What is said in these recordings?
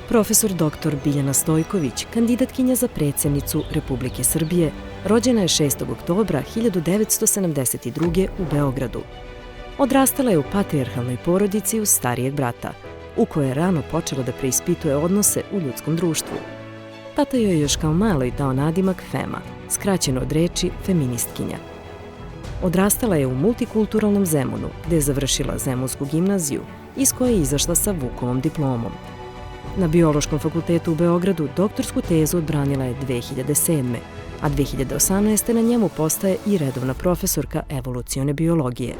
Profesor dr. Biljana Stojković, kandidatkinja za predsjednicu Republike Srbije, rođena je 6. oktobra 1972. u Beogradu. Odrastala je u patrijarhalnoj porodici uz starijeg brata, u kojoj je rano počela da preispituje odnose u ljudskom društvu. Tata joj je još kao maloj dao nadimak Fema, skraćeno od reči feministkinja. Odrastala je u multikulturalnom Zemunu, gde je završila Zemunsku gimnaziju, iz koje je izašla sa Vukovom diplomom. Na Biološkom fakultetu u Beogradu doktorsku tezu odbranila je 2007. a 2018. na njemu postaje i redovna profesorka evolucione biologije.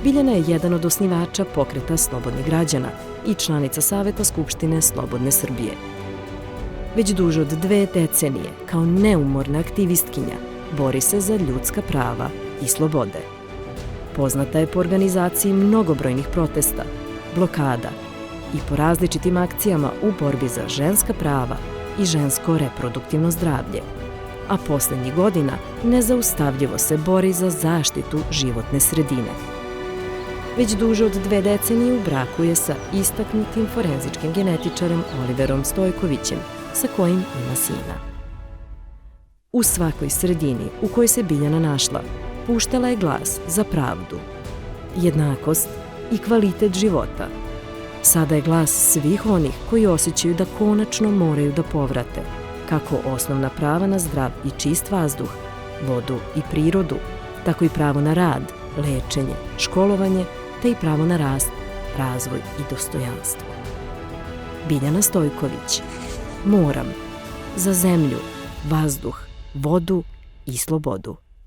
Biljana je jedan od osnivača pokreta Slobodnih građana i članica Saveta Skupštine Slobodne Srbije. Već duže od 2 decenije, kao neumorna aktivistkinja, bori se za ljudska prava i slobode. Poznata je po organizaciji mnogobrojnih protesta, blokada i po različitim akcijama u borbi za ženska prava i žensko reproduktivno zdravlje, a poslednjih godina nezaustavljivo se bori za zaštitu životne sredine. Već duže od 2 decenije u braku je sa istaknutim forenzičkim genetičarem Oliverom Stojkovićem, sa kojim ima sina. U svakoj sredini u kojoj se Biljana našla, puštala je glas za pravdu, jednakost i kvalitet života. Sada je glas svih onih koji osjećaju da konačno moraju da povrate kako osnovna prava na zdrav i čist vazduh, vodu i prirodu, tako i pravo na rad, lečenje, školovanje, te i pravo na rast, razvoj i dostojanstvo. Biljana Stojković. Moram. Za zemlju, vazduh, vodu i slobodu.